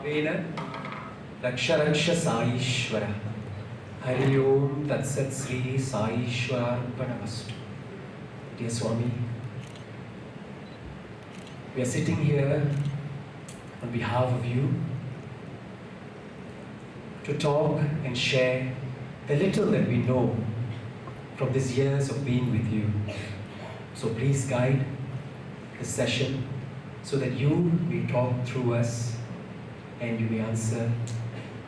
Vena Raksharaksha Saishwara Hari Om Tatsat Sri Saishwararpanamastu. Dear Swami, we are sitting here on behalf of you to talk and share the little that we know from these years of being with you. So please guide the session so that you may talk through us and you may answer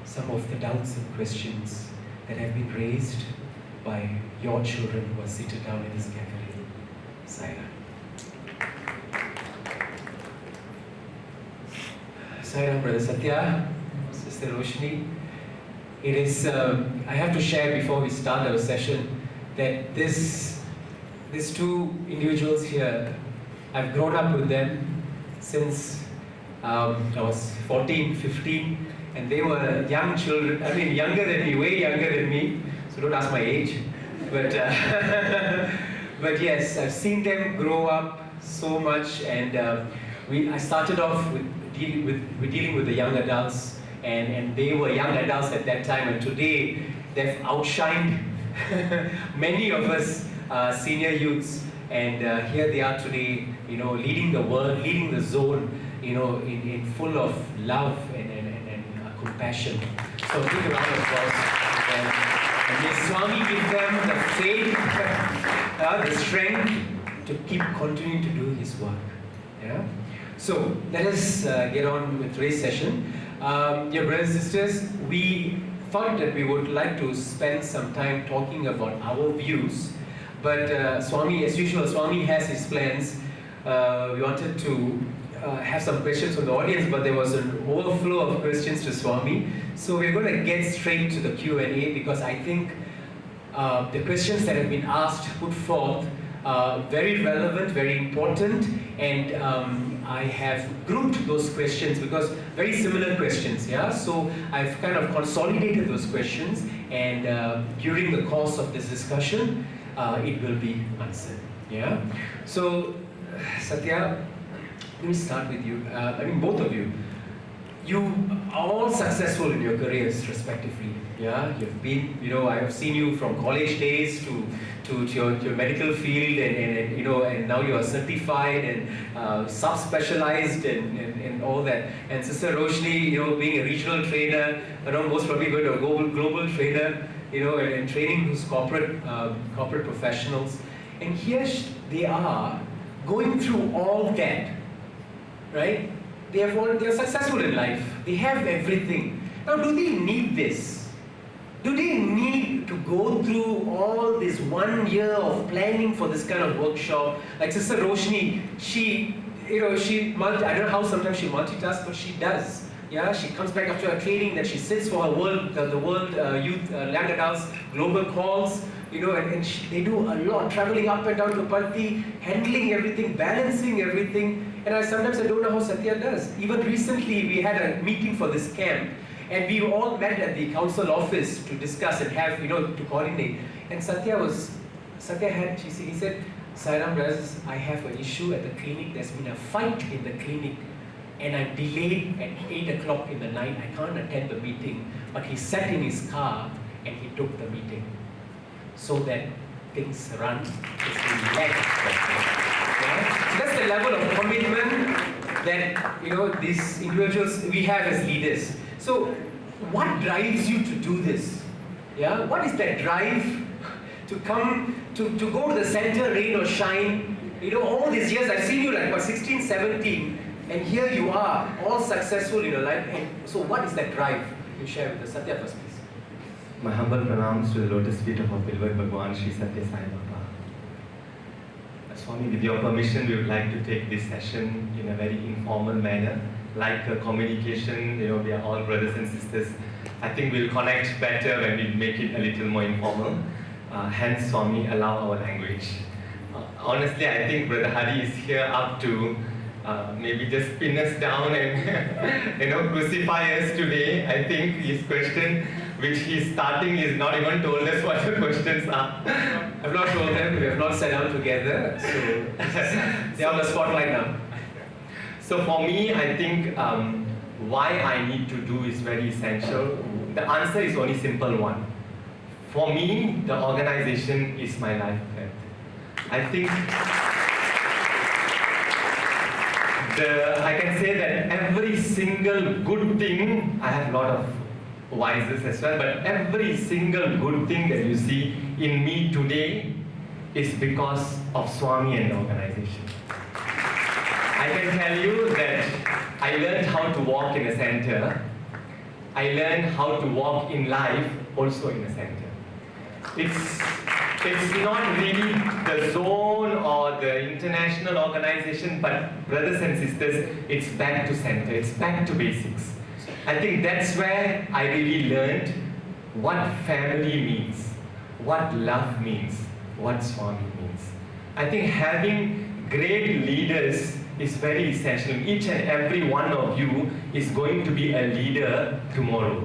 some of the doubts and questions that have been raised by your children who are seated down in this gathering. Sai-Ram. Sai-Ram, Brother Satya, Sister Roshni. It is, I have to share before we start our session that these two individuals here, I've grown up with them since I was 14, 15, and they were young children, I mean younger than me, way younger than me, so don't ask my age. But, but yes, I've seen them grow up so much, and I started off with dealing with the young adults, and they were young adults at that time, and today they've outshined many of us senior youths, and here they are today, you know, leading the world, leading the zone, you know, in full of love and compassion. So big round of applause. And may Swami give them the faith, the strength to keep continuing to do his work. Yeah? So let us get on with today's session. Dear brothers and sisters, we thought that we would like to spend some time talking about our views, but Swami, as usual, Swami has his plans. We wanted to have some questions from the audience, but there was an overflow of questions to Swami. So we're going to get straight to the Q&A, because I think the questions that have been asked, put forth, very relevant, very important, and I have grouped those questions because very similar questions, yeah? So I've kind of consolidated those questions, and during the course of this discussion, it will be answered, yeah? So, Satya, let me start with you. I mean, both of you. You are all successful in your careers, respectively. Yeah, you've been. You know, I have seen you from college days to your medical field, and you know, and now you are certified and subspecialized and all that. And Sister Roshni, you know, being a regional trainer, you know, most probably going to a global trainer, you know, and training those corporate professionals. And here they are going through all that. Right? They are successful in life. They have everything. Now, do they need this? Do they need to go through all this 1 year of planning for this kind of workshop? Like Sister Roshni, I don't know how sometimes she multitasks, but she does. Yeah, she comes back after her training, that she sits for her the world youth, young adults, global calls, you know, and they do a lot, traveling up and down to Parthi, handling everything, balancing everything. And sometimes I don't know how Satya does. Even recently, we had a meeting for this camp, and we all met at the council office to discuss and have, you know, to coordinate. And he said, Sai-Ram brothers, I have an issue at the clinic. There's been a fight in the clinic, and I'm delayed at 8 o'clock in the night. I can't attend the meeting. But he sat in his car and he took the meeting so that things run as they left. Yeah? So that's the level of commitment that, you know, these individuals we have as leaders. So what drives you to do this? Yeah? What is that drive to come, to go to the center, rain or shine? You know, all these years I've seen you like about 16, 17, and here you are, all successful in your life. And so what is that drive? You share with us. Satya first, please. My humble pranams to the lotus feet of our beloved Bhagwan Sri Satya Sai Baba. Swami, with your permission, we would like to take this session in a very informal manner, like a communication. You know, we are all brothers and sisters. I think we'll connect better when we make it a little more informal. Hence, Swami, allow our language. Honestly, I think Brother Hari is here up to maybe just pin us down and you know, crucify us today. I think his question, which he's starting, is not even told us what the questions are. I've not told them, we have not sat down together, so they're on the spotlight now. So for me, I think why I need to do is very essential. The answer is only simple one. For me, the organization is my life path. I think I can say that every single good thing, I have a lot of vices as well, but every single good thing that you see in me today is because of Swami and the organization. I can tell you that I learned how to walk in a center. I learned how to walk in life also in a center. It's not really the zone or the international organization, but brothers and sisters, it's back to center, it's back to basics. I think that's where I really learned what family means, what love means, what Swami means. I think having great leaders is very essential. Each and every one of you is going to be a leader tomorrow.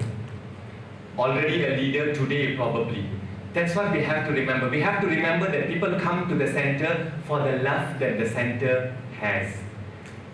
Already a leader today, probably. That's what we have to remember. We have to remember that people come to the center for the love that the center has.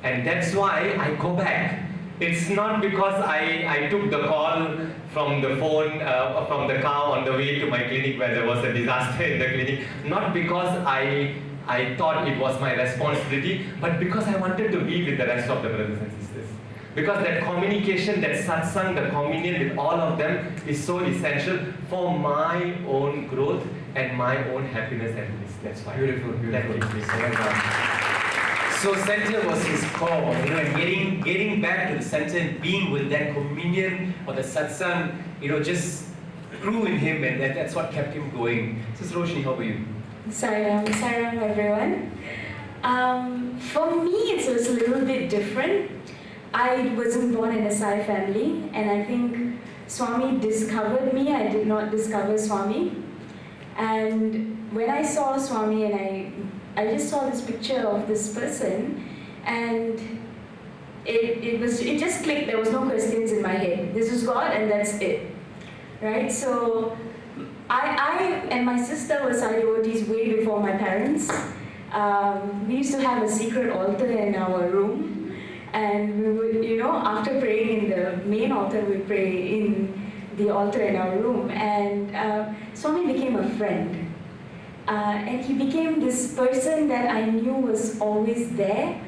And that's why I go back. It's not because I took the call from the phone, from the car on the way to my clinic where there was a disaster in the clinic. Not because I thought it was my responsibility, but because I wanted to be with the rest of the brothers and sisters. Because that communication, that satsang, the communion with all of them is so essential for my own growth and my own happiness and bliss. That's why. Beautiful. So center was his core, and getting back to the center and being with that communion or the satsang, just grew in him, and that's what kept him going. Sister Roshni, how about you? Saram everyone. For me, it was a little bit different. I wasn't born in a Sai family, and I think Swami discovered me. I did not discover Swami. And when I saw Swami, and I just saw this picture of this person, and it just clicked. There was no questions in my head. This is God, and that's it, right? So I and my sister were Sai devotees way before my parents. We used to have a secret altar in our room. And we would, after praying in the main altar, we pray in the altar in our room. And Swami became a friend. And he became this person that I knew was always there.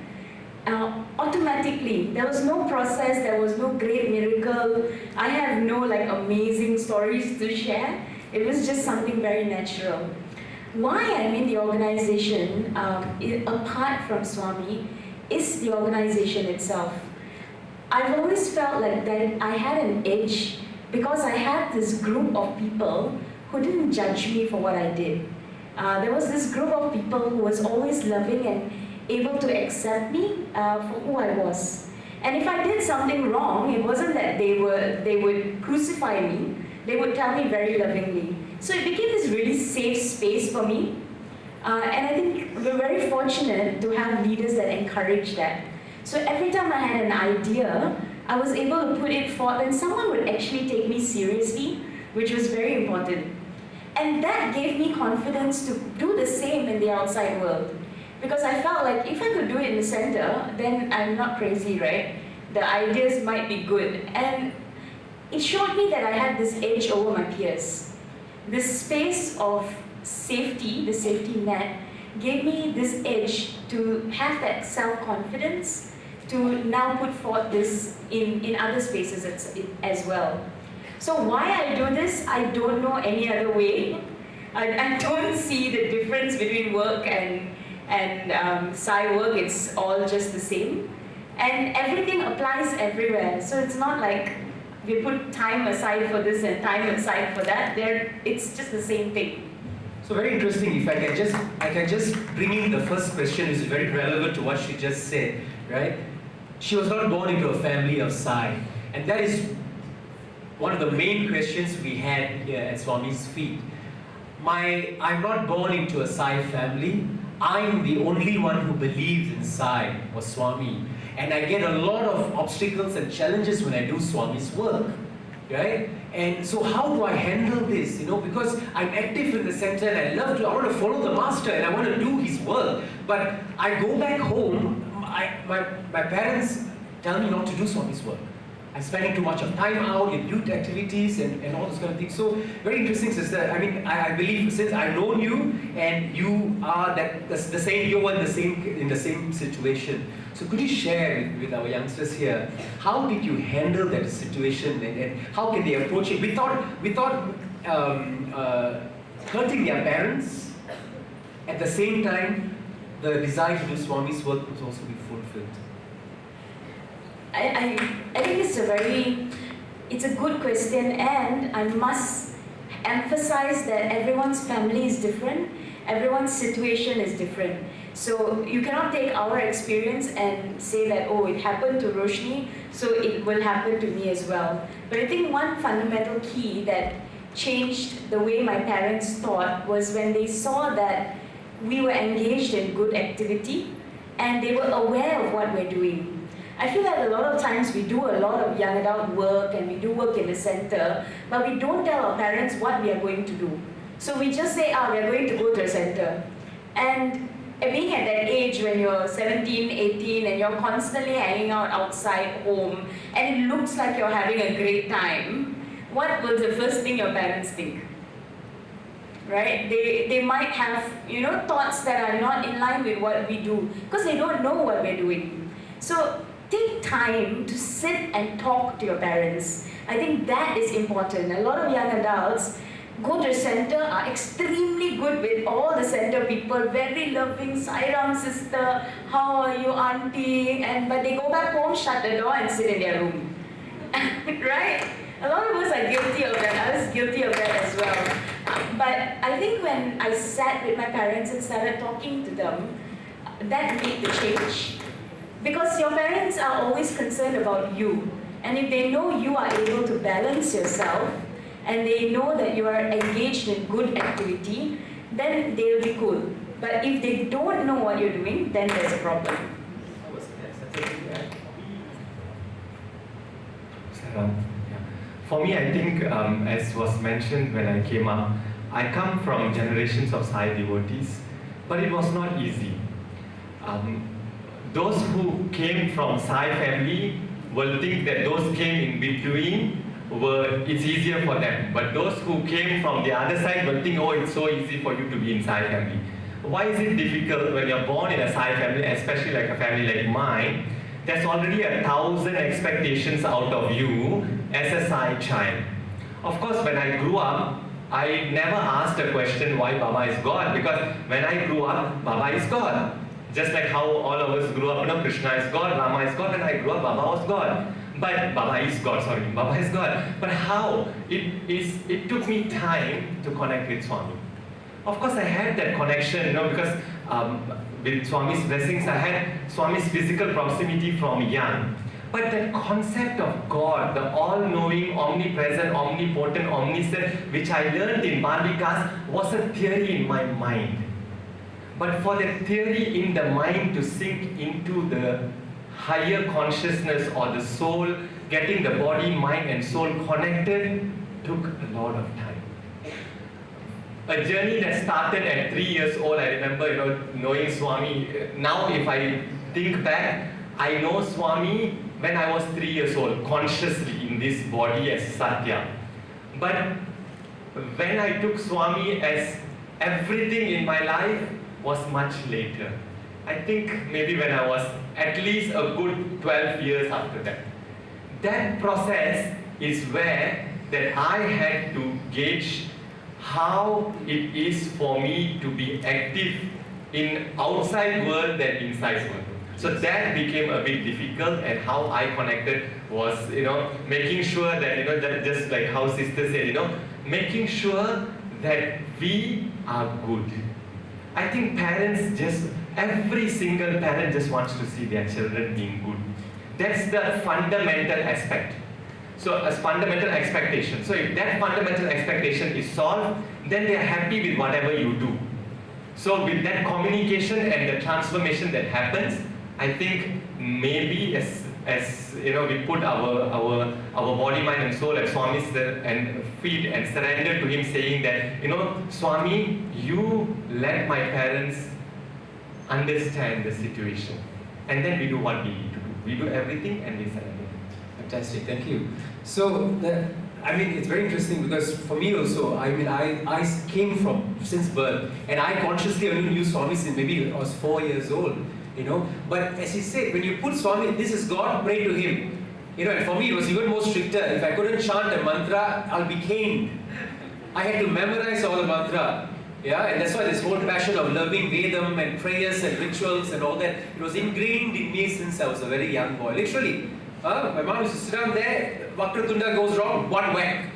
Automatically. There was no process, there was no great miracle. I have no amazing stories to share. It was just something very natural. Why I'm in the organization, apart from Swami, is the organization itself. I've always felt like that I had an edge because I had this group of people who didn't judge me for what I did. There was this group of people who was always loving and able to accept me for who I was. And if I did something wrong, it wasn't that they would crucify me, they would tell me very lovingly. So it became this really safe space for me. And I think we're very fortunate to have leaders that encourage that. So every time I had an idea, I was able to put it forth and someone would actually take me seriously, which was very important. And that gave me confidence to do the same in the outside world. Because I felt like if I could do it in the center, then I'm not crazy, right? The ideas might be good. And it showed me that I had this edge over my peers. This space of safety, the safety net, gave me this edge to have that self-confidence to now put forth this in other spaces as well. So why I do this, I don't know any other way. I don't see the difference between work and Sai work. It's all just the same. And everything applies everywhere. So it's not like we put time aside for this and time aside for that. It's just the same thing. So very interesting. If I can just bring in the first question, which is very relevant to what she just said, right? She was not born into a family of Sai, and that is one of the main questions we had here at Swami's feet. I'm not born into a Sai family. I'm the only one who believes in Sai or Swami, and I get a lot of obstacles and challenges when I do Swami's work, right? And so how do I handle this? Because I'm active in the center and I want to follow the master and I want to do his work. But I go back home, my parents tell me not to do Swami's work. I'm spending too much of time out in youth activities and all those kind of things. So very interesting, sister. I mean, I believe since I've known you and you are the same, you were in the same situation. So could you share with our youngsters here, how did you handle that situation and how can they approach it without hurting their parents? At the same time, the desire to do Swami's work must also be fulfilled. I think it's a good question, and I must emphasize that everyone's family is different, everyone's situation is different. So you cannot take our experience and say that, oh, it happened to Roshni, so it will happen to me as well. But I think one fundamental key that changed the way my parents thought was when they saw that we were engaged in good activity and they were aware of what we're doing. I feel that a lot of times we do a lot of young adult work and we do work in the center, but we don't tell our parents what we are going to do. So we just say, we are going to go to a center. And being at that age when you're 17, 18 and you're constantly hanging out outside home and it looks like you're having a great time, what will the first thing your parents think? Right? They might have, thoughts that are not in line with what we do because they don't know what we're doing. So take time to sit and talk to your parents. I think that is important. A lot of young adults go to a center, are extremely good with all the center people, very loving, Sairam sister, how are you auntie? But they go back home, shut the door and sit in their room. Right? A lot of us are guilty of that. I was guilty of that as well. But I think when I sat with my parents and started talking to them, that made the change. Because your parents are always concerned about you. And if they know you are able to balance yourself, and they know that you are engaged in good activity, then they'll be cool. But if they don't know what you're doing, then there's a problem. For me, I think, as was mentioned when I came up, I come from generations of Sai devotees, but it was not easy. Those who came from Sai family will think that those came in between it's easier for them. But those who came from the other side will think, oh, it's so easy for you to be in Sai family. Why is it difficult when you're born in a Sai family, especially like a family like mine? There's already 1,000 expectations out of you as a Sai child. Of course, when I grew up, I never asked a question why Baba is God, because when I grew up, Baba is God. Just like how all of us grew up, Krishna is God, Rama is God, and I grew up, Baba was God. But Baba is God. But how? It took me time to connect with Swami. Of course, I had that connection, because with Swami's blessings, I had Swami's physical proximity from young. But that concept of God, the all-knowing, omnipresent, omnipotent, omniscient, which I learned in Balikas, was a theory in my mind. But for that theory in the mind to sink into the higher consciousness or the soul, getting the body, mind and soul connected, took a lot of time. A journey that started at 3 years old. I remember, knowing Swami. Now if I think back, I know Swami when I was 3 years old, consciously in this body as Satya. But when I took Swami as everything in my life was much later. I think maybe when I was at least a good 12 years after that. That process is where that I had to gauge how it is for me to be active in outside world than inside world. So that became a bit difficult, and how I connected was, making sure that, that just like how sister said, making sure that we are good. I think every single parent just wants to see their children being good. That's the fundamental aspect. So a fundamental expectation. So if that fundamental expectation is solved, then they are happy with whatever you do. So with that communication and the transformation that happens, I think maybe as we put our body, mind and soul at Swami's and feet and surrender to him, saying that, Swami, you let my parents understand the situation. And then we do what we need to do. We do everything and we surrender. Fantastic, thank you. So, it's very interesting because for me also, I came from since birth, and I consciously only knew Swami since maybe I was 4 years old, But as he said, when you put Swami, this is God, pray to Him. And for me it was even more stricter. If I couldn't chant a mantra, I'll be caned. I had to memorize all the mantra. Yeah, and that's why this whole passion of learning Vedam and prayers and rituals and all that, it was ingrained in me since I was a very young boy. Literally. My mom used to sit down there, Vakratunda goes wrong, one whack.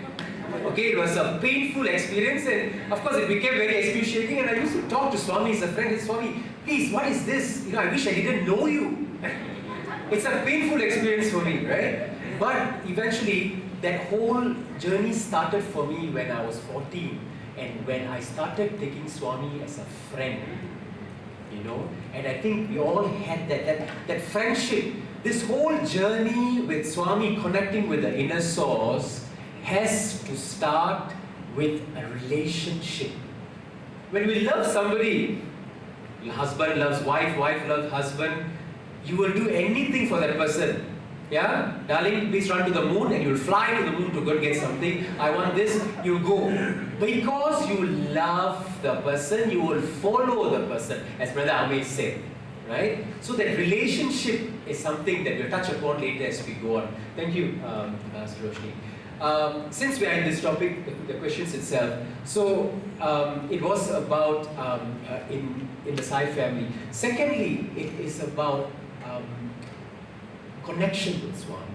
Okay, it was a painful experience, and of course it became very excruciating, and I used to talk to Swami as a friend. Swami, please, what is this? I wish I didn't know you. It's a painful experience for me, right? But eventually, that whole journey started for me when I was 14, and when I started taking Swami as a friend, and I think we all had that friendship. This whole journey with Swami connecting with the inner source has to start with a relationship. When we love somebody, husband loves wife, wife loves husband, you will do anything for that person. Yeah? Darling, please run to the moon, and you'll fly to the moon to go and get something. I want this, you go. Because you love the person, you will follow the person, as Brother Amit said. Right? So that relationship is something that we'll touch upon later as we go on. Thank you, Mr. Roshni. Since we are in this topic, the questions itself, so it was about in the Sai family. Secondly, it is about connection with Swami.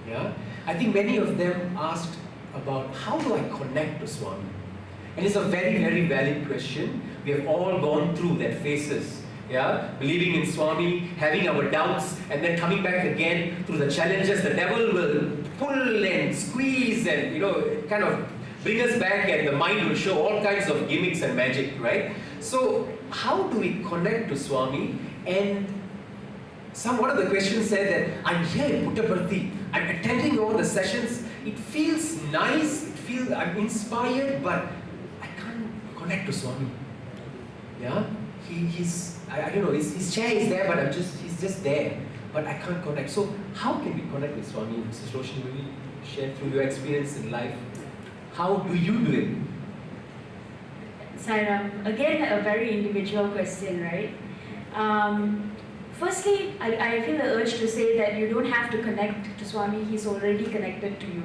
Yeah? I think many of them asked about how do I connect to Swami? And it's a very, very valid question. We have all gone through that phases. Yeah, believing in Swami, having our doubts, and then coming back again through the challenges. The devil will pull and squeeze and kind of bring us back, and the mind will show all kinds of gimmicks and magic, right? So how do we connect to Swami? And one of the questions said that I'm here in Puttaparthi, I'm attending all the sessions, it feels nice, I'm inspired, but I can't connect to Swami. Yeah, I don't know, his chair is there, but he's just there, but I can't connect. So how can we connect with Swami? Mrs. Roshni, will you share through your experience in life? How do you do it? Sairam, again, a very individual question, right? Firstly, I feel the urge to say that you don't have to connect to Swami, he's already connected to you.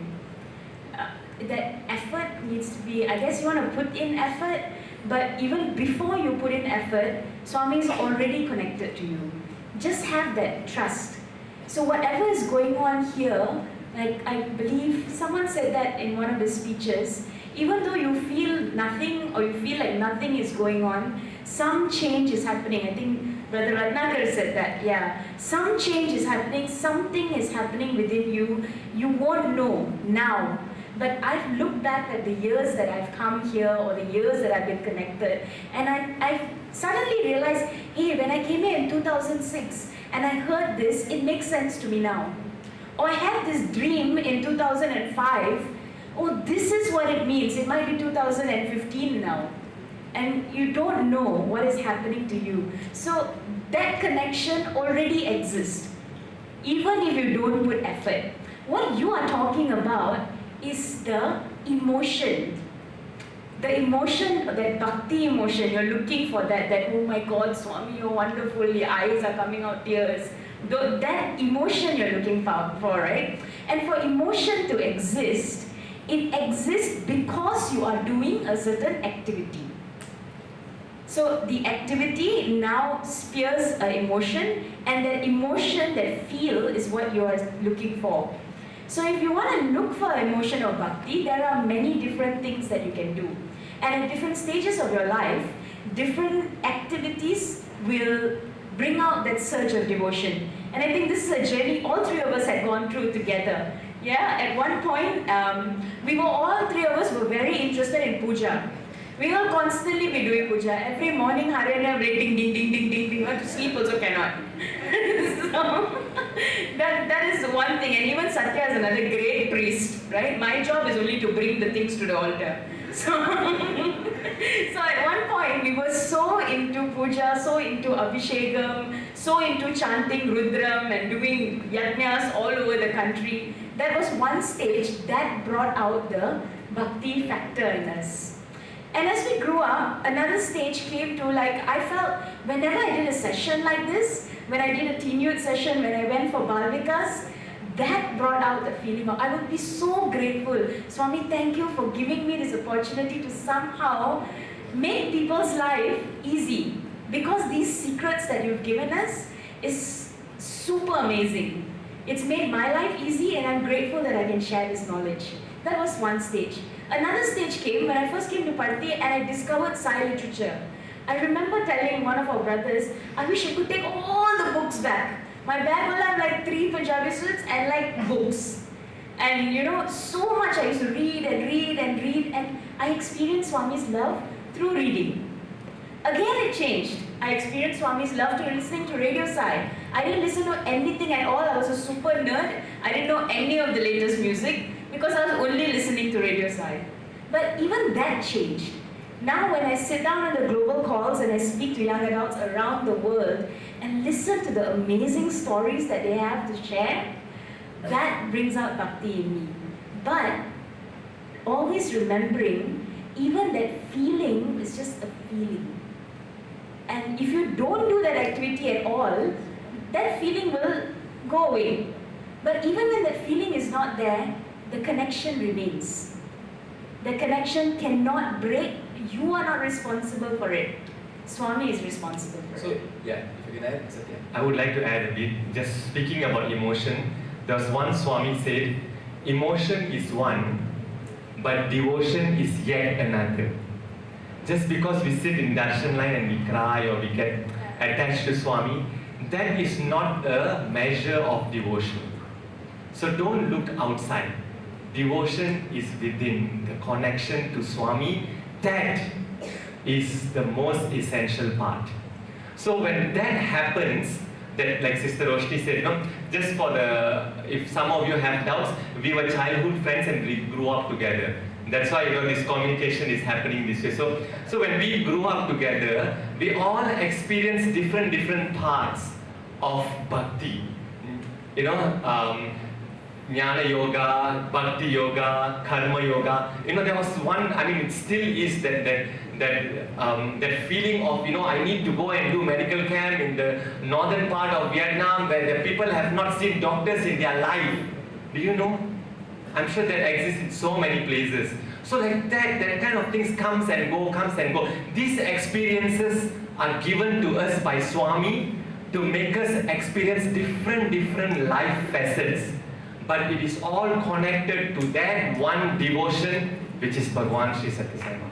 That effort needs to be, I guess you want to put in effort, but even before you put in effort, Swami is already connected to you. Just have that trust. So whatever is going on here, like I believe someone said that in one of the speeches, even though you feel nothing or you feel like nothing is going on, some change is happening. I think Brother Ratnakar said that, yeah. Some change is happening, something is happening within you. You won't know now. But I've looked back at the years that I've come here or the years that I've been connected, and I suddenly realized, hey, when I came here in 2006 and I heard this, it makes sense to me now. Or I had this dream in 2005, oh, this is what it means. It might be 2015 now. And you don't know what is happening to you. So that connection already exists, even if you don't put effort. What you are talking about is the emotion. The emotion, that bhakti emotion, you're looking for that oh my God, Swami, you're wonderful, your eyes are coming out tears. That emotion you're looking for, right? And for emotion to exist, it exists because you are doing a certain activity. So the activity now spears an emotion, and that emotion, that feel, is what you are looking for. So if you want to look for emotion of bhakti, there are many different things that you can do. And at different stages of your life, different activities will bring out that surge of devotion. And I think this is a journey all three of us had gone through together. Yeah, at one point, all three of us were very interested in puja. We will constantly be doing puja. Every morning, Haryana rating, ding, ding, ding, ding, ding. To sleep also cannot. So, that is one thing. And even Satya is another great priest, right? My job is only to bring the things to the altar. So, So at one point, we were so into puja, so into abhishekam, so into chanting Rudram and doing yajnas all over the country. That was one stage that brought out the bhakti factor in us. And as we grew up, another stage came to, like, I felt whenever I did a session like this, when I did a teen youth session, when I went for Balvikas, that brought out the feeling of, I would be so grateful. Swami, thank you for giving me this opportunity to somehow make people's life easy. Because these secrets that you've given us is super amazing. It's made my life easy and I'm grateful that I can share this knowledge. That was one stage. Another stage came when I first came to Parthi and I discovered Sai literature. I remember telling one of our brothers, I wish I could take all the books back. My bag will have like 3 Punjabi suits and like books. And you know, so much I used to read and read and read, and I experienced Swami's love through reading. Again it changed. I experienced Swami's love through listening to Radio Sai. I didn't listen to anything at all. I was a super nerd. I didn't know any of the latest music because I was only listening to Radio Sai. But even that changed. Now when I sit down on the global calls and I speak to young adults around the world and listen to the amazing stories that they have to share, that brings out bhakti in me. But always remembering, even that feeling is just a feeling. And if you don't do that activity at all, that feeling will go away. But even when that feeling is not there, the connection remains. The connection cannot break. You are not responsible for it. Swami is responsible for it. So, yeah, if you can add, Satya. I would like to add a bit, just speaking about emotion. There was one Swami said, emotion is one, but devotion is yet another. Just because we sit in darshan line and we cry or we get attached to Swami, that is not a measure of devotion. So don't look outside. Devotion is within. The connection to Swami, that is the most essential part. So when that happens, that like Sister Roshni said, no, just for the, if some of you have doubts, we were childhood friends and we grew up together. That's why this communication is happening this way. So when we grew up together, we all experienced different parts of bhakti. Jnana yoga, bhakti yoga, karma yoga. There was one, it still is that feeling of, I need to go and do medical camp in the northern part of Vietnam where the people have not seen doctors in their life. Do you know? I'm sure that exists in so many places. So like that kind of things comes and go. These experiences are given to us by Swami to make us experience different life facets. But it is all connected to that one devotion, which is Bhagwan Sri Satya Sai Baba.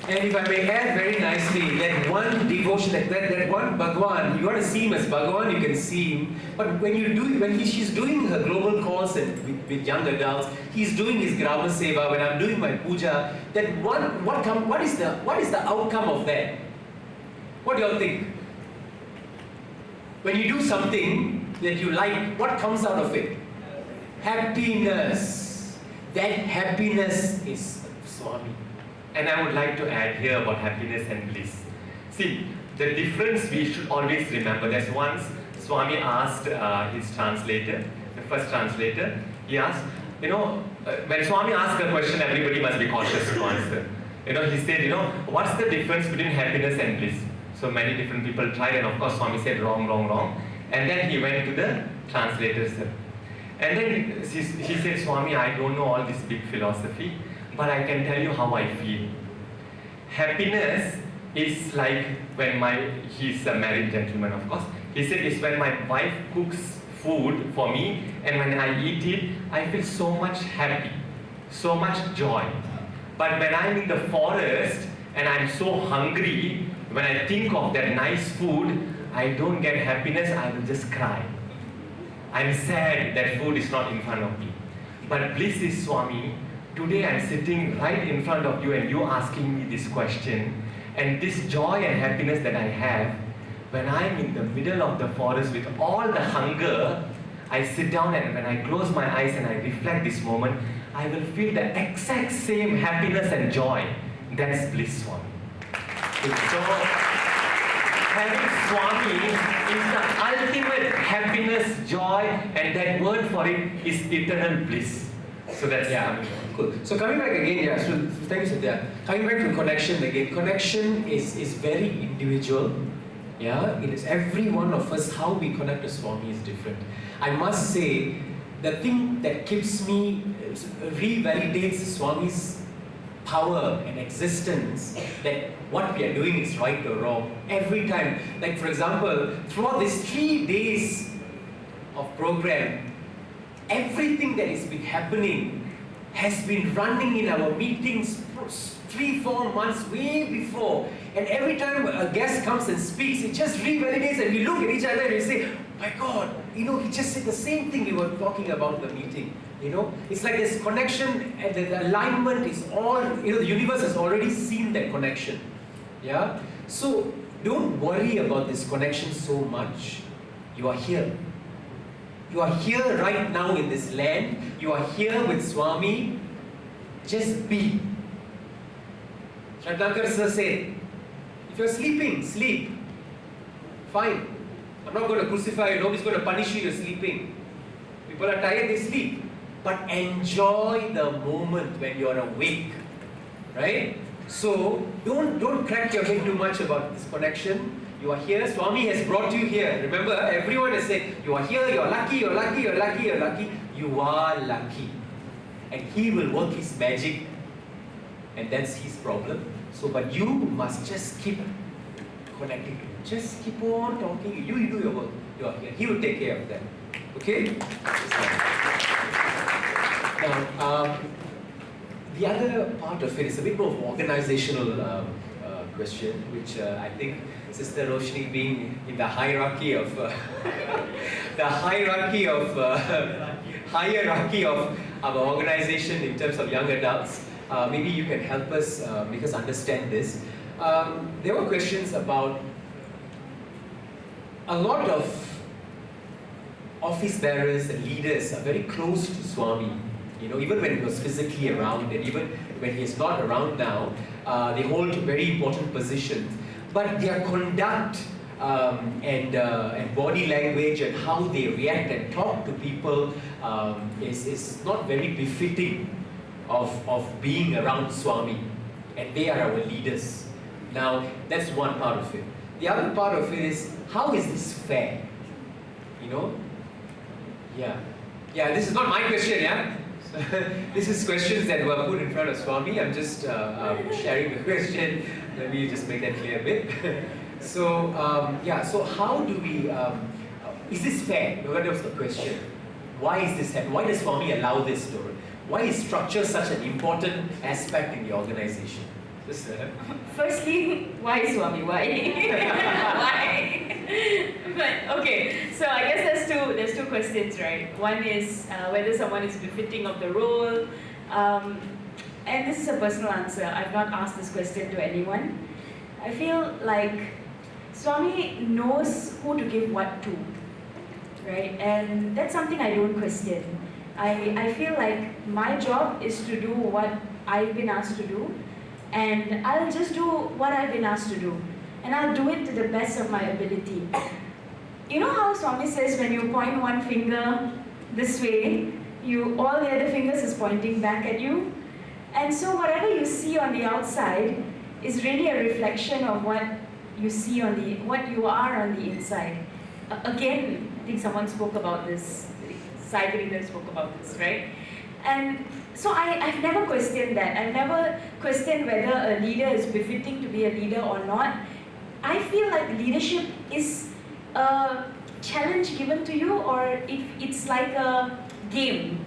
And if I may add very nicely, that one devotion, that one Bhagwan, you want to see him as Bhagwan, you can see him. But when she's doing her global course and with young adults, he's doing his Grama Seva, when I'm doing my puja, that what is the outcome of that? What do you all think? When you do something that you like, what comes out of it? Happiness. That happiness is Swami. And I would like to add here about happiness and bliss. See, the difference we should always remember. There's once Swami asked his translator, the first translator, he asked, when Swami asked a question, everybody must be cautious to answer. He said, what's the difference between happiness and bliss? So many different people tried, and of course Swami said wrong. And then he went to the translator, sir. And then he said, Swami, I don't know all this big philosophy, but I can tell you how I feel. Happiness is like when he's a married gentleman, of course. He said, it's when my wife cooks food for me, and when I eat it, I feel so much happy, so much joy. But when I'm in the forest and I'm so hungry, when I think of that nice food, I don't get happiness, I will just cry. I'm sad that food is not in front of me. But bliss is, Swami, today I'm sitting right in front of you and you asking me this question, and this joy and happiness that I have, when I'm in the middle of the forest with all the hunger, I sit down and when I close my eyes and I reflect this moment, I will feel the exact same happiness and joy That's bliss, Swami. So, having Swami is the ultimate happiness, joy, and that word for it is eternal bliss. So that's cool. So coming back again, so thank you, Satya. Coming back to connection again. Connection is very individual. Yeah, it is every one of us, how we connect to Swami is different. I must say, the thing that keeps me, revalidates Swami's power and existence, that what we are doing is right or wrong, every time. Like for example, throughout these 3 days of program, everything that has been happening has been running in our meetings 3-4 months way before. And every time a guest comes and speaks, it just revalidates, and we look at each other and we say, my God, he just said the same thing we were talking about in the meeting. It's like this connection and the alignment is all, the universe has already seen that connection. Yeah? So don't worry about this connection so much. You are here. You are here right now in this land. You are here with Swami. Just be. Shantankar sir said, if you're sleeping, sleep. Fine. I'm not going to crucify you. Nobody's going to punish you. You're sleeping. People are tired, they sleep. But enjoy the moment when you're awake. Right? So don't crack your head too much about this connection. You are here. Swami has brought you here. Remember, everyone has said, you are here, you're lucky, you're lucky, you're lucky, you're lucky. You are lucky. And he will work his magic. And that's his problem. So, but you must just keep connecting. Just keep on talking. You do your work. You are here. He will take care of that. Okay? Now, the other part of it is a bit more of an organizational question, which I think Sister Roshni, being in the hierarchy of hierarchy of our organization in terms of young adults, maybe you can help us make us understand this. There were questions about a lot of office bearers and leaders are very close to Swami. Even when he was physically around, and even when he is not around now, they hold very important positions. But their conduct and body language and how they react and talk to people is not very befitting of being around Swami. And they are our leaders. Now, that's one part of it. The other part of it is, how is this fair? Yeah, this is not my question, yeah? This is questions that were put in front of Swami. I'm just sharing the question. Let me just make that clear a bit. So, so how do we, is this fair? That was the question. Why is this happening? Why does Swami allow this to? Why is structure such an important aspect in the organization? Firstly, why Swami? Why? Why? But okay, so I guess there's two questions, right? One is whether someone is befitting of the role, and this is a personal answer. I've not asked this question to anyone. I feel like Swami knows who to give what to, right? And that's something I don't question. I feel like my job is to do what I've been asked to do, and I'll just do what I've been asked to do. And I'll do it to the best of my ability. You know how Swami says when you point one finger this way, all the other fingers is pointing back at you? And so whatever you see on the outside is really a reflection of what you see what you are on the inside. Again, I think someone spoke about this, Sai Girinder spoke about this, right? And so I've never questioned that. I've never questioned whether a leader is befitting to be a leader or not. I feel like leadership is a challenge given to you, or it's like a game.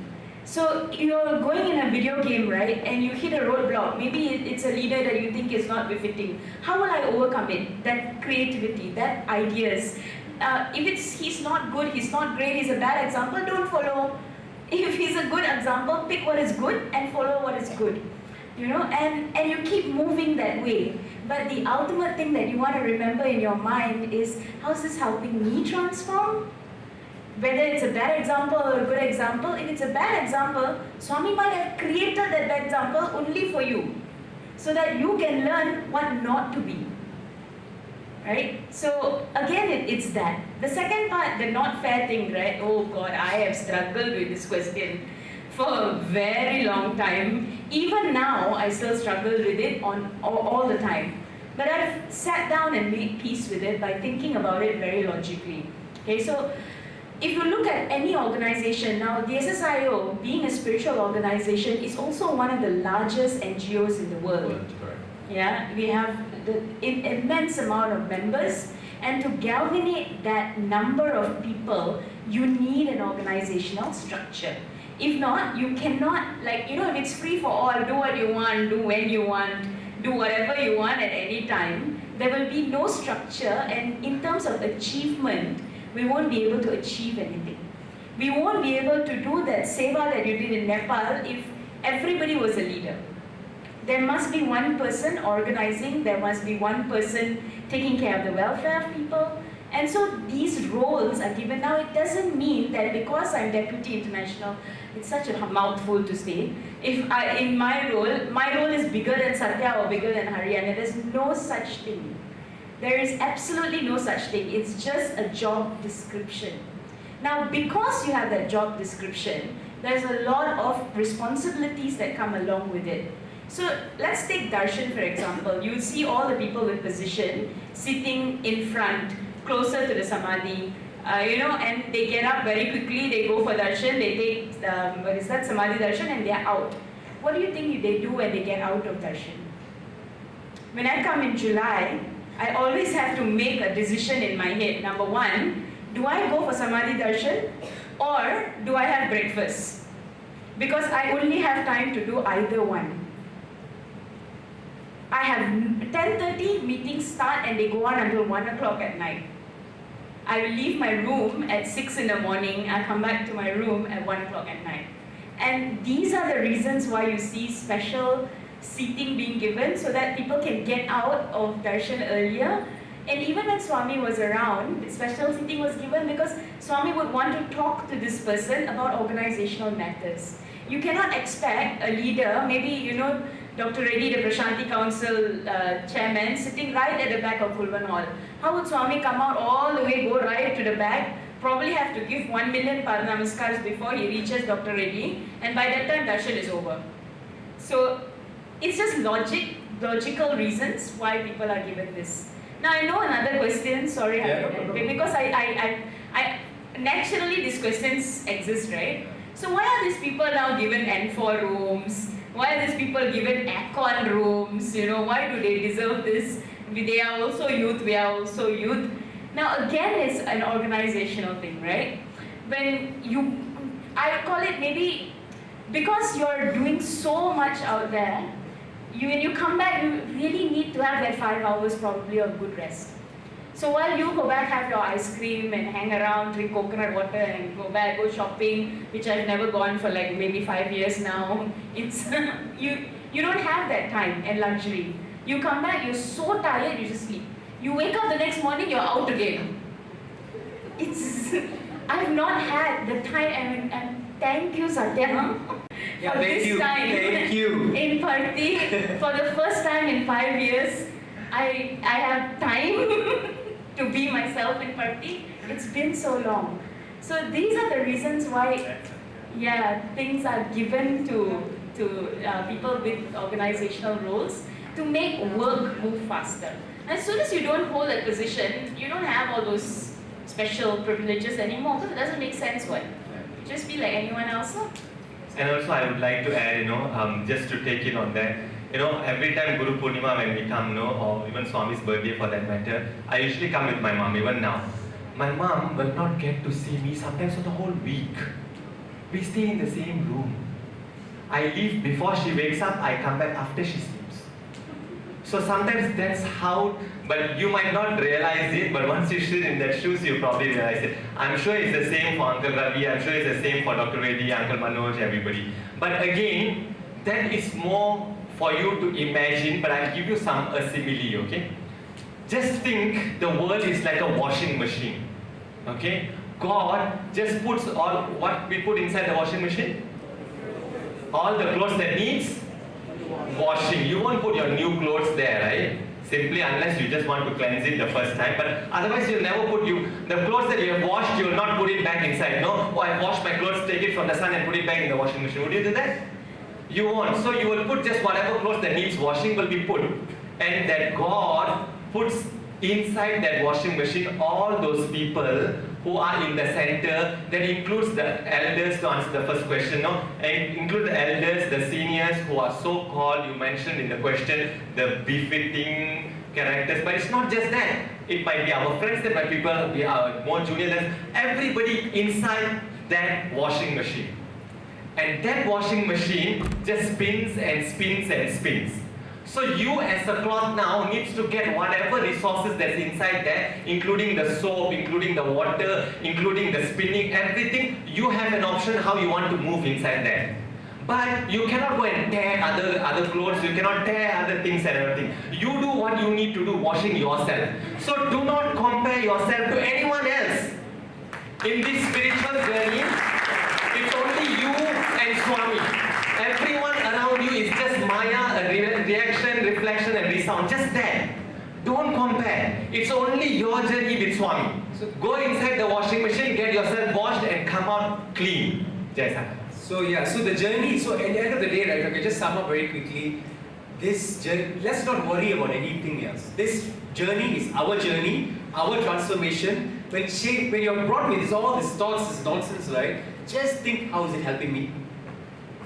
So you're going in a video game, right? And you hit a roadblock. Maybe it's a leader that you think is not befitting. How will I overcome it? That creativity, that ideas. If he's not good, he's not great, he's a bad example, don't follow. If he's a good example, pick what is good and follow what is good. And you keep moving that way. But the ultimate thing that you want to remember in your mind is, how is this helping me transform? Whether it's a bad example or a good example, if it's a bad example, Swami might have created that bad example only for you. so that you can learn what not to be. Right? So again, it's that. The second part, the not fair thing, right? Oh God, I have struggled with this question for a very long time. Even now, I still struggle with it all the time. But I've sat down and made peace with it by thinking about it very logically. Okay, so if you look at any organization, now the SSIO, being a spiritual organization, is also one of the largest NGOs in the world. Yeah, we have the immense amount of members, and to galvanate that number of people, you need an organizational structure. If not, you cannot, like, if it's free for all, do what you want, do when you want, do whatever you want at any time, there will be no structure, and in terms of achievement, we won't be able to achieve anything. We won't be able to do that seva that you did in Nepal if everybody was a leader. There must be one person organizing, there must be one person taking care of the welfare of people. And so these roles are given. Now it doesn't mean that because I'm Deputy International, it's such a mouthful to say. In my role is bigger than Satya or bigger than Haryana. There's no such thing. There is absolutely no such thing. It's just a job description. Now because you have that job description, there's a lot of responsibilities that come along with it. So let's take darshan for example. You see all the people with position sitting in front, closer to the samadhi, and they get up very quickly, they go for darshan, they take, samadhi darshan, and they're out. What do you think they do when they get out of darshan? When I come in July, I always have to make a decision in my head. Number one, do I go for samadhi darshan or do I have breakfast? Because I only have time to do either one. I have 10:30 meetings start and they go on until 1 o'clock at night. I will leave my room at 6 in the morning, I come back to my room at 1 o'clock at night. And these are the reasons why you see special seating being given so that people can get out of darshan earlier. And even when Swami was around, the special seating was given because Swami would want to talk to this person about organizational matters. You cannot expect a leader, maybe, Dr. Reddy, the Prashanti Council chairman, sitting right at the back of Kulvan Hall. How would Swami come out all the way, go right to the back, probably have to give 1 million Padanamaskars before he reaches Dr. Reddy, and by that time darshan is over. So it's just logical reasons why people are given this. Now I know another question, sorry, because I naturally these questions exist, right? So why are these people now given N4 rooms? Why are these people given aircon rooms? Why do they deserve this? They are also youth, we are also youth. Now again, it's an organizational thing, right? I call it maybe, because you're doing so much out there, when you come back, you really need to have that 5 hours probably of good rest. So while you go back, have your ice cream and hang around, drink coconut water and go back, go shopping, which I've never gone for like maybe 5 years now. It's you don't have that time and luxury. You come back, you're so tired, you just sleep. You wake up the next morning, you're out again. I've not had the time, and thank you, Satya. Yeah, for thank this you. time Thank you. in Parthi, for the first time in 5 years, I have time to be myself in Parthi. It's been so long. So these are the reasons why, things are given to people with organizational roles to make work move faster. As soon as you don't hold that position, you don't have all those special privileges anymore, because it doesn't make sense, what? Just be like anyone else. And also I would like to add, just to take it on that, every time Guru Purnima when we come, or even Swami's birthday for that matter, I usually come with my mom, even now. My mom will not get to see me sometimes for the whole week. We stay in the same room. I leave before she wakes up, I come back after she sleeps. So sometimes that's how, but you might not realize it, but once you sit in that shoes, you probably realize it. I'm sure it's the same for Uncle Ravi, I'm sure it's the same for Dr. Reddy, Uncle Manoj, everybody. But again, that is more for you to imagine, but I'll give you a simile, okay? Just think the world is like a washing machine, okay? God just puts all what we put inside the washing machine. All the clothes that needs washing. You won't put your new clothes there, right? Simply unless you just want to cleanse it the first time. But otherwise you'll never put the clothes that you have washed, you will not put it back inside. No, oh, I washed my clothes, take it from the sun and put it back in the washing machine. Would you do that? You won't. So you will put just whatever clothes that needs washing will be put. And that God puts inside that washing machine all those people who are in the center. That includes the elders, to answer the first question, no? And include the elders, the seniors who are so-called, you mentioned in the question, the befitting characters. But it's not just that. It might be our friends, that might be our more junior than everybody inside that washing machine. And that washing machine just spins and spins and spins. So you as a cloth now needs to get whatever resources that's inside there, including the soap, including the water, including the spinning, everything. You have an option how you want to move inside there. But you cannot go and tear other clothes, you cannot tear other things and everything. You do what you need to do, washing yourself. So do not compare yourself to anyone else. In this spiritual journey, it's only you and Swami. Everyone around you is just Maya, a reaction, reflection and resound. Just that. Don't compare. It's only your journey with Swami. So go inside the washing machine, get yourself washed and come out clean. Jai Sat. So yeah, so the journey, so at the end of the day, right, okay, just sum up very quickly, this journey, let's not worry about anything else. This journey is our journey, our transformation. When you're brought with all these thoughts, this nonsense, right, just think, how is it helping me?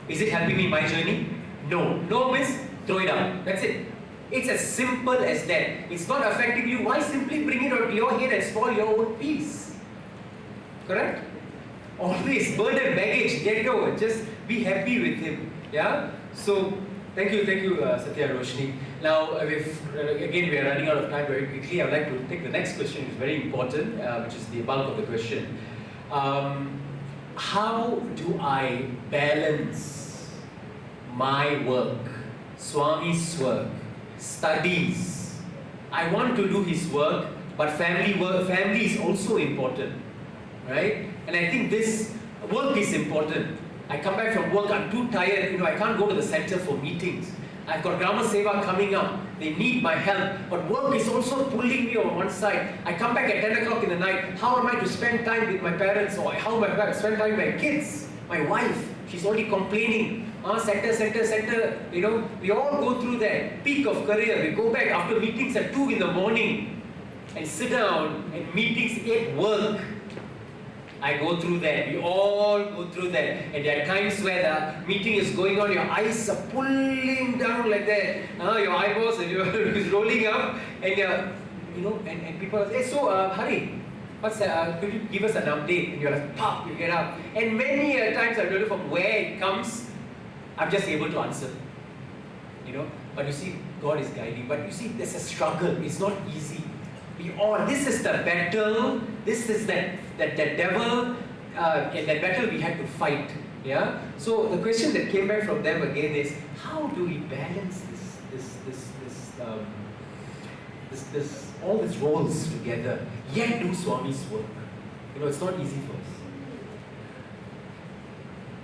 Is it helping me in my journey? No. No means throw it out. That's it. It's as simple as that. It's not affecting you. Why simply bring it onto your head and spoil your own peace? Correct? Always burden baggage, get go. Just be happy with him. Yeah? So, thank you, Satya Roshni. Now, again, we are running out of time very quickly. I would like to take the next question, which is very important, which is the bulk of the question. How do I balance my work, Swami's work, studies? I want to do his work, but family is also important, right? And I think this work is important. I come back from work, I'm too tired, I can't go to the center for meetings. I've got Grama Seva coming up, they need my help, but work is also pulling me on one side. I come back at 10 o'clock in the night, how am I to spend time with my parents, or how am I to spend time with my kids? My wife, she's already complaining, center, we all go through that peak of career. We go back after meetings at 2 in the morning and sit down and meetings at work. I go through that. We all go through that. And there are times where the meeting is going on, your eyes are pulling down like that. Your eyeballs are rolling up, and and people are saying, hey, so Hari, could you give us an update? And you're like, pop, you get up. And many times I don't know from where it comes, I'm just able to answer. But you see, God is guiding. But you see, there's a struggle. It's not easy. This is the battle, this is that devil, and that battle we had to fight. Yeah? So the question that came back from them again is, how do we balance all these roles together, yet do Swami's work? It's not easy for us.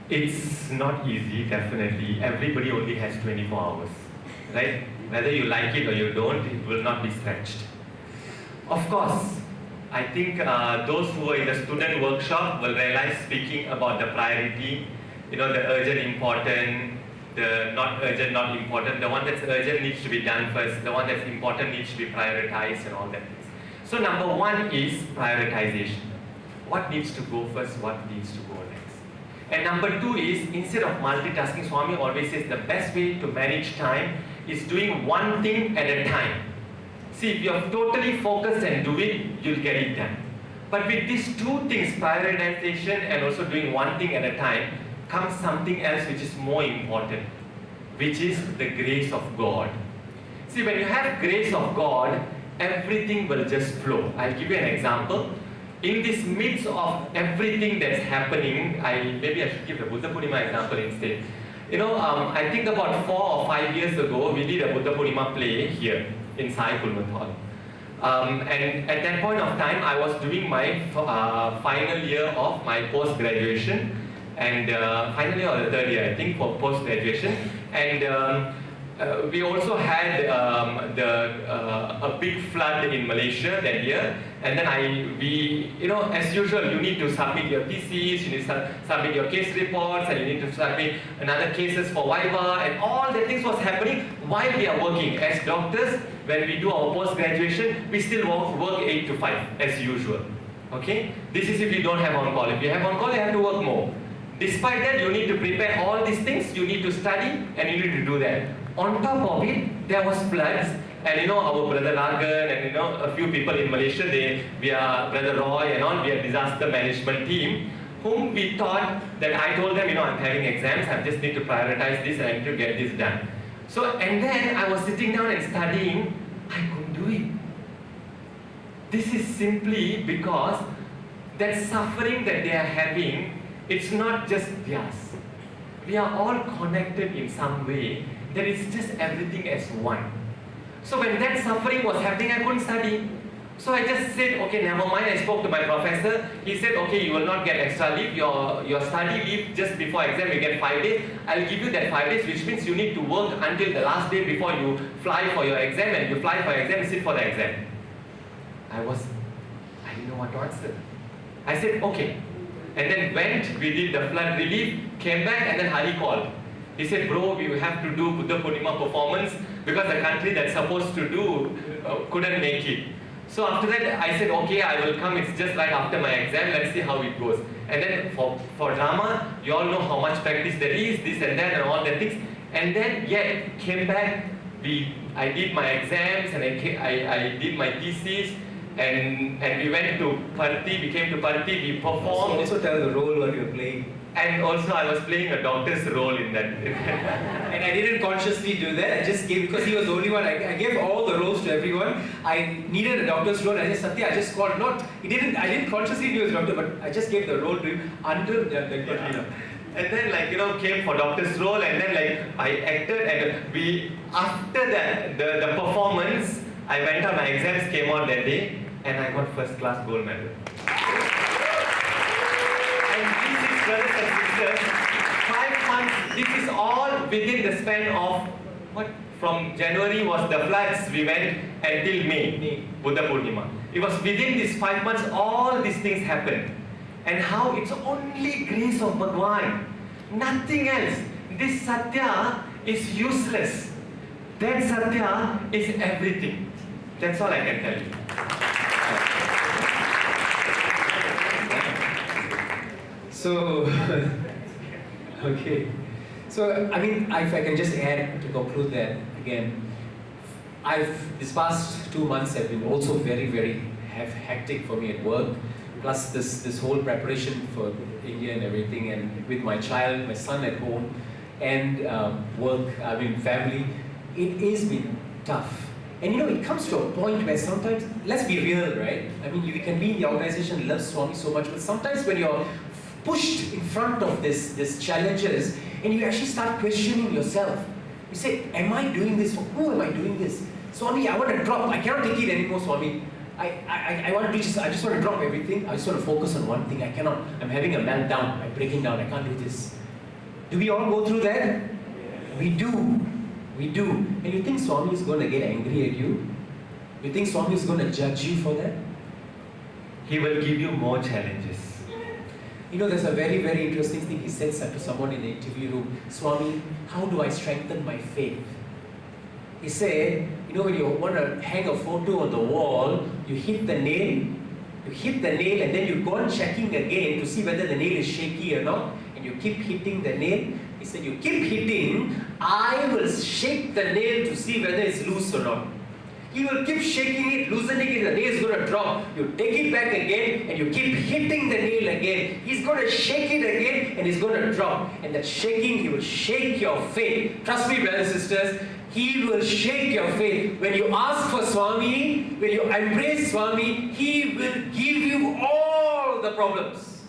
It's not easy, definitely. Everybody only has 24 hours, right? Whether you like it or you don't, it will not be stretched. Of course, I think those who are in the student workshop will realize, speaking about the priority, the urgent, important, the not urgent, not important, the one that's urgent needs to be done first, the one that's important needs to be prioritized and all that. So number one is prioritization. What needs to go first, what needs to go next. And number two is, instead of multitasking, Swami always says the best way to manage time is doing one thing at a time. See, if you're totally focused and do it, you'll get it done. But with these two things, prioritization and also doing one thing at a time, comes something else which is more important, which is the grace of God. See, when you have grace of God, everything will just flow. I'll give you an example. In this midst of everything that's happening, maybe I should give the Buddha Purnima example instead. I think about 4 or 5 years ago, we did a Buddha Purnima play here in Sai Kulman Hall. And at that point of time, I was doing my final year of my post-graduation, and final year or the third year, I think, for post-graduation. And we also had a big flood in Malaysia that year, and then as usual, you need to submit your thesis, you need to submit your case reports, and you need to submit another cases for Viva, and all the things was happening while we are working. As doctors, when we do our post-graduation, we still work 8 to 5 as usual. Okay? This is if you don't have on-call. If you have on-call, you have to work more. Despite that, you need to prepare all these things, you need to study, and you need to do that. On top of it, there was floods, and our brother Ragan and a few people in Malaysia, we are Brother Roy and all, we are disaster management team, whom we thought that I told them, I'm having exams, I just need to prioritize this and I need to get this done. So, and then I was sitting down and studying, I couldn't do it. This is simply because that suffering that they are having, it's not just theirs. We are all connected in some way, that it's just everything as one. So when that suffering was happening, I couldn't study. So I just said, okay, never mind. I spoke to my professor. He said, okay, you will not get extra leave. Your study leave just before exam, you get 5 days. I'll give you that 5 days, which means you need to work until the last day before you fly for your exam, and you fly for your exam and sit for the exam. I didn't know what to answer. I said, okay. And then went, we did the flood relief, came back, and then Hari called. He said, bro, we have to do Buddha Purnima performance because the country that's supposed to do couldn't make it. So after that, I said, okay, I will come. It's just like after my exam, let's see how it goes. And then for drama, you all know how much practice there is, this and that and all the things. And then, came back, I did my exams and I did my thesis. And we went to Parthi, we came to Parthi, we performed. Also tell the role what you're playing. And also I was playing a doctor's role in that. And I didn't consciously do that, I just gave, because he was the only one, I gave all the roles to everyone. I needed a doctor's role, I just called, I didn't consciously do his doctor, but I just gave the role to him until the And then came for doctor's role, and then I acted, and after that, the performance, I went on, my exams came out that day, and I got first class gold medal. And this is, brothers and sisters, 5 months, this is all within the span of, from January was the floods, we went until May, Buddha Purnima. It was within these 5 months, all these things happened. And how it's only grace of Bhagwan, nothing else. This Satya is useless. That Satya is everything. That's all I can tell you. So, okay. So, if I can just add to conclude that again, this past 2 months have been also very, very hectic for me at work. Plus this whole preparation for India and everything, and with my child, my son at home, and work, family, it has been tough. And it comes to a point where sometimes, let's be real, right? You can be in the organization, love Swami so much, but sometimes when you're pushed in front of these challenges, and you actually start questioning yourself. You say, am I doing this? For who am I doing this? Swami, I want to drop. I cannot take it anymore, Swami. I just want to drop everything. I just want to focus on one thing. I cannot. I'm having a meltdown. I'm breaking down. I can't do this. Do we all go through that? We do. We do. And you think Swami is going to get angry at you? You think Swami is going to judge you for that? He will give you more challenges. There's a very, very interesting thing he said to someone in the interview room. Swami, how do I strengthen my faith? He said, when you want to hang a photo on the wall, you hit the nail, and then you go on checking again to see whether the nail is shaky or not, and you keep hitting the nail. He said, you keep hitting, I will shake the nail to see whether it's loose or not. He will keep shaking it, loosening it, the nail is going to drop. You take it back again, and you keep hitting the nail again. He's going to shake it again, and it's going to drop. And that shaking, he will shake your faith. Trust me, brothers and sisters, he will shake your faith. When you ask for Swami, when you embrace Swami, he will give you all the problems.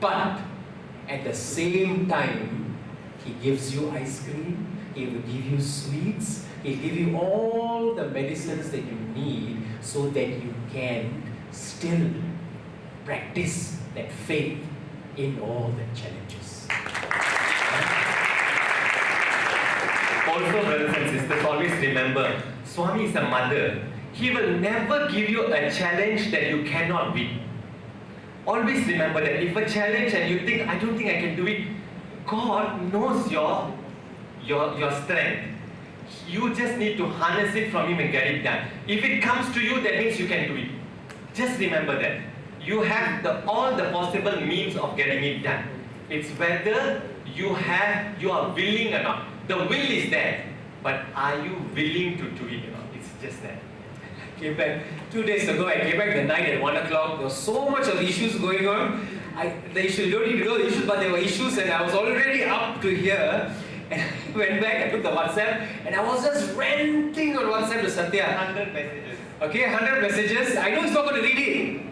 But at the same time, he gives you ice cream, he will give you sweets, he'll give you all the medicines that you need so that you can still practice that faith in all the challenges. also, brothers and sisters, always remember, Swami is a mother. He will never give you a challenge that you cannot beat. Always remember that if a challenge and you think, I don't think I can do it, God knows your strength. You just need to harness it from Him and get it done. If it comes to you, that means you can do it. Just remember that. You have all the possible means of getting it done. It's whether you are willing or not. The will is there, but are you willing to do it or not? It's just that. I came back 2 days ago. I came back the night at 1 o'clock. There was so much of issues going on. You don't need to know the issues, but there were issues, and I was already up to here. And I went back, I took the WhatsApp, and I was just ranting on WhatsApp to Satya. 100 messages. Okay, 100 messages. I know he's not going to read it.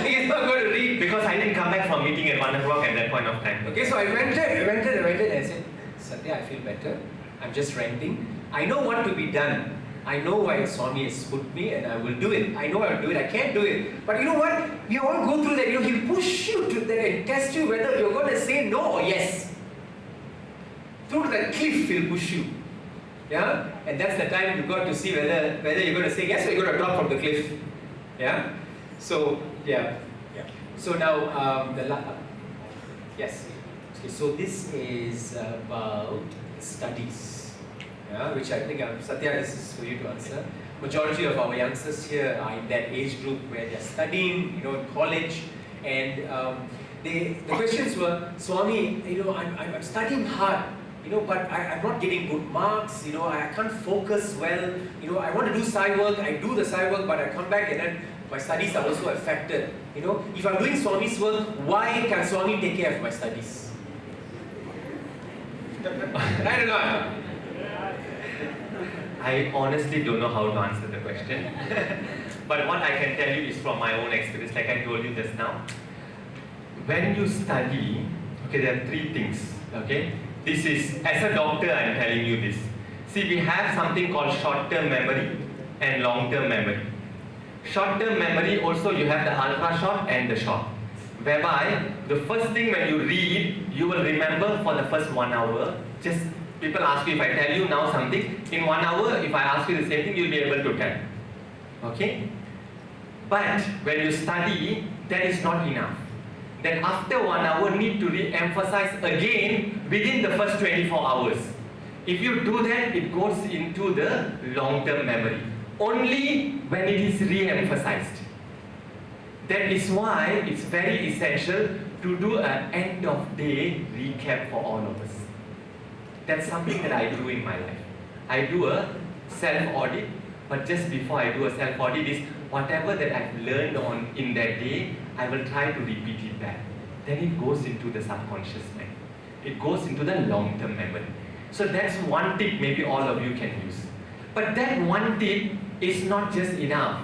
He's not going to read. Because I didn't come back from meeting at 1 o'clock at that point of time. Okay, so I went and I said, Satya, I feel better. I'm just ranting. I know what to be done. I know why Swami has put me, and I will do it. I know I will do it. I can't do it. But you know what? We all go through that. He'll push you to that and test you whether you're going to say no or yes. Through the cliff, he'll push you. Yeah? And that's the time you've got to see whether you're going to say yes or you're going to drop from the cliff. Yeah? So, yeah. So now, yes. Okay, so this is about studies. Yeah, which I think, Satya, this is for you to answer. Majority of our youngsters here are in that age group where they're studying, in college, and the questions were, Swami, I'm studying hard, but I'm not getting good marks, I can't focus well, I want to do side work, I do the side work, but I come back and then my studies are also affected. If I'm doing Swami's work, why can Swami take care of my studies? I don't know. I honestly don't know how to answer the question. But what I can tell you is from my own experience, like I told you just now. When you study, okay, there are 3 things, okay? This is, as a doctor, I'm telling you this. See, we have something called short-term memory and long-term memory. Short-term memory, also you have the ultra-short and the short. Whereby, the first thing when you read, you will remember for the first 1 hour. Just, people ask you, if I tell you now something, in 1 hour, if I ask you the same thing, you'll be able to tell. Okay? But, when you study, that is not enough. Then after 1 hour, need to re-emphasize again within the first 24 hours. If you do that, it goes into the long-term memory. Only when it is re-emphasized. That is why it's very essential to do an end-of-day recap for all of us. That's something that I do in my life. I do a self-audit, but just before I do a self-audit is whatever that I've learned in that day, I will try to repeat it back. Then it goes into the subconscious mind. It goes into the long-term memory. So that's one tip maybe all of you can use. But that one tip is not just enough.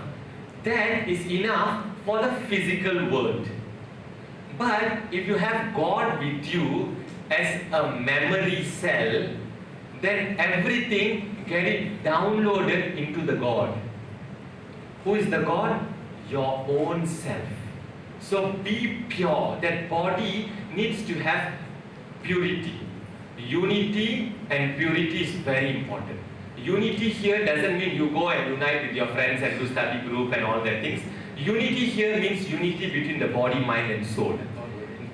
That is enough for the physical world. But if you have God with you as a memory cell, then everything get it downloaded into the God. Who is the God? Your own self. So be pure. That body needs to have purity. Unity and purity is very important. Unity here doesn't mean you go and unite with your friends and do study group and all that things. Unity here means unity between the body, mind and soul.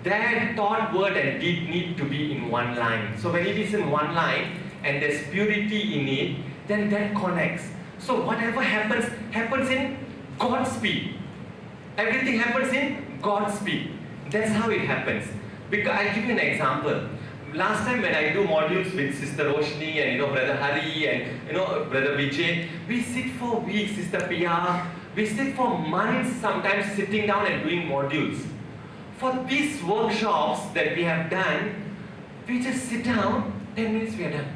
That thought, word and deed need to be in one line. So when it is in one line and there's purity in it, then that connects. So whatever happens, happens in God's speed. Everything happens in God's speed. That's how it happens. Because I'll give you an example. Last time when I do modules with Sister Roshni and Brother Hari and Brother Vijay, we sit for weeks, Sister Pia, we sit for months sometimes sitting down and doing modules. For these workshops that we have done, we just sit down, 10 minutes we are done.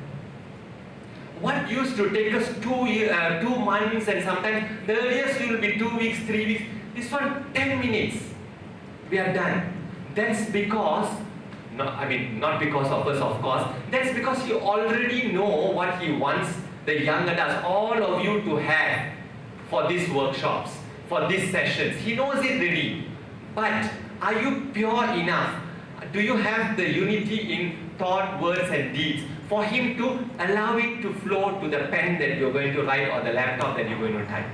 What used to take us 2 months and sometimes the earliest will be 2 weeks, 3 weeks, this one 10 minutes, we are done. That's because, not because of us of course, that's because He already know what He wants the young adults, all of you to have for these workshops, for these sessions. He knows it really. But are you pure enough? Do you have the unity in thought, words and deeds for him to allow it to flow to the pen that you're going to write or the laptop that you're going to type.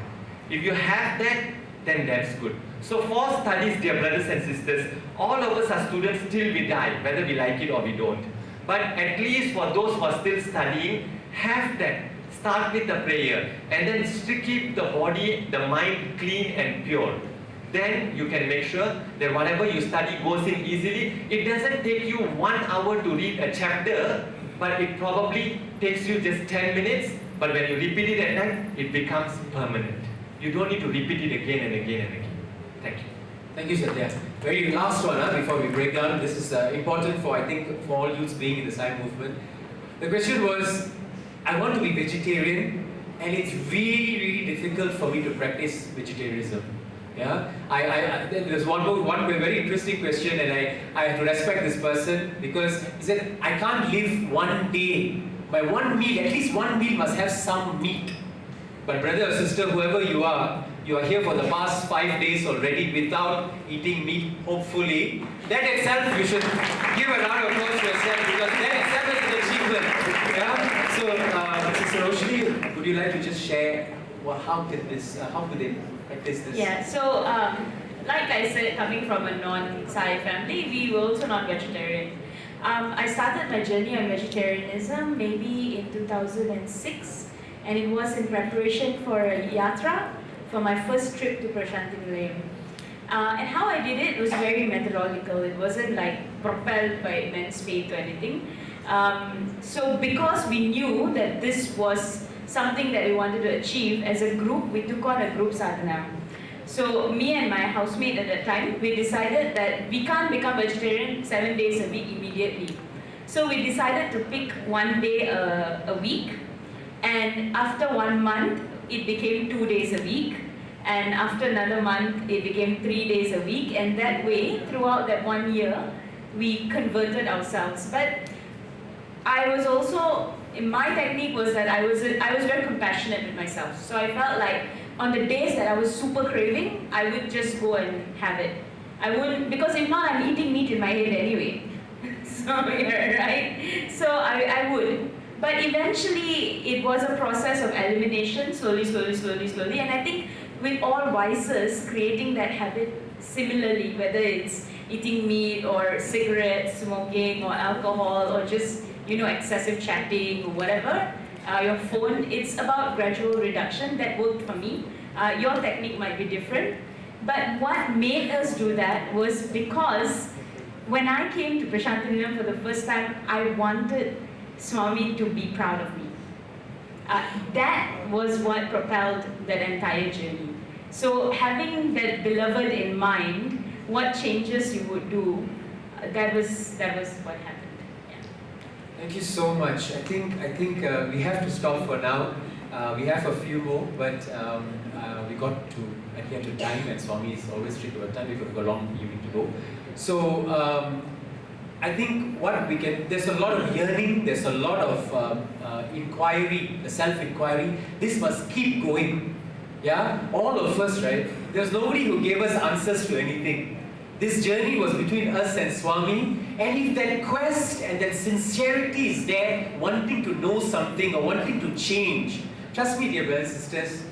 If you have that, then that's good. So for studies, dear brothers and sisters, all of us are students till we die, whether we like it or we don't. But at least for those who are still studying, have that. Start with a prayer and then keep the body, the mind clean and pure. Then you can make sure that whatever you study goes in easily. It doesn't take you 1 hour to read a chapter, but it probably takes you just 10 minutes. But when you repeat it at night, it becomes permanent. You don't need to repeat it again and again and again. Thank you. Thank you, Satya. Very last one before we break down. This is important for, I think, for all youths being in the SSIO movement. The question was, I want to be vegetarian and it's really, really difficult for me to practice vegetarianism. Yeah, there's one very interesting question, and I have to respect this person because he said, I can't live one day by one meal, at least one meal must have some meat. But brother or sister, whoever you are here for the past 5 days already without eating meat, hopefully. That itself, you should give a round of applause to yourself because that itself is an achievement. Yeah? So, Sister Roshni, would you like to just share how could they practice this? Yeah, so like I said, coming from a non-SSIO family, we were also not vegetarian. I started my journey on vegetarianism maybe in 2006, and it was in preparation for a yatra for my first trip to Prashanti Nilayam. And how I did it was very methodological. It wasn't like propelled by immense faith or anything. So because we knew that this was something that we wanted to achieve as a group, we took on a group sadhana. So me and my housemate at that time, we decided that we can't become vegetarian 7 days a week immediately. So we decided to pick 1 day a week, and after 1 month, it became 2 days a week, and after another month, it became 3 days a week, and that way, throughout that 1 year, we converted ourselves. But I was also, my technique was that I was very compassionate with myself. So I felt like on the days that I was super craving, I would just go and have it. I wouldn't, because if not, I'm eating meat in my head anyway. So, yeah, right? So I would. But eventually, it was a process of elimination, slowly. And I think with all vices, creating that habit similarly, whether it's eating meat or cigarettes, smoking or alcohol or just, excessive chatting or whatever, your phone, it's about gradual reduction. That worked for me. Your technique might be different. But what made us do that was because when I came to Prashanti Nilayam for the first time, I wanted Swami to be proud of me. That was what propelled that entire journey. So having that beloved in mind, what changes you would do, that was what happened. Yeah. Thank you so much. I think we have to stop for now. We have a few more, but we got to adhere to time, and Swami is always strict about time. We've got a long evening to go. So I think there's a lot of yearning, there's a lot of inquiry, the self-inquiry. This must keep going. Yeah, all of us, right? There's nobody who gave us answers to anything. This journey was between us and Swami, and if that quest and that sincerity is there, wanting to know something or wanting to change, trust me, dear brothers and sisters,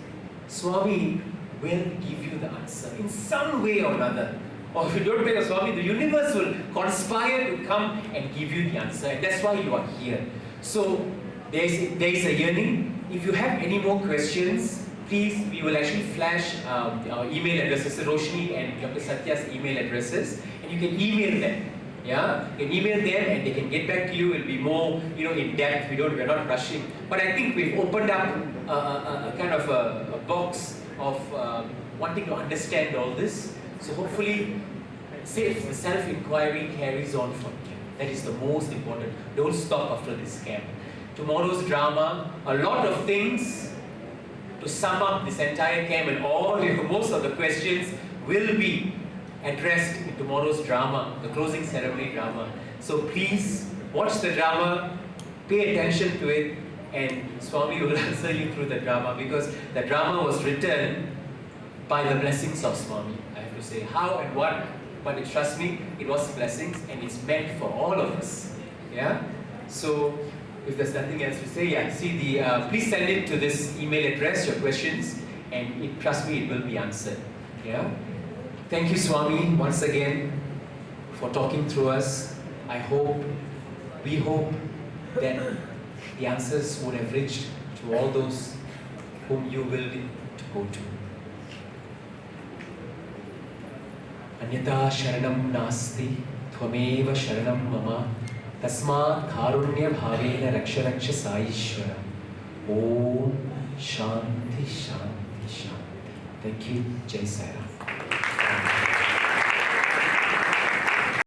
Swami will give you the answer in some way or another. Or if you don't pray to Swami, the universe will conspire to come and give you the answer, and that's why you are here. So there is a yearning. If you have any more questions, please, we will actually flash our email addresses, Roshni and Dr. Satya's email addresses, and you can email them. Yeah, you can email them and they can get back to you. It'll be more, in depth. We're not rushing. But I think we've opened up a kind of a box of wanting to understand all this. So hopefully, the self-inquiry carries on from here. That is the most important. Don't stop after this camp. Tomorrow's drama, a lot of things to sum up this entire camp, and most of the questions will be addressed in tomorrow's drama, the closing ceremony drama. So please watch the drama, pay attention to it, and Swami will answer you through the drama, because the drama was written by the blessings of Swami. I have to say how and what, but trust me, it was blessings and it's meant for all of us. Yeah? So if there's nothing else to say, yeah, see the, please send it to this email address, your questions, and trust me, it will be answered. Yeah? Thank you, Swami, once again, for talking through us. We hope that the answers would have reached to all those whom you will to go to. Anyata sharanam nasti, tvameva sharanam mama, tasmat karunya bhavena raksha raksha saishwara. Om Shanti Shanti Shanti. Thank you. Jai Sai Ram.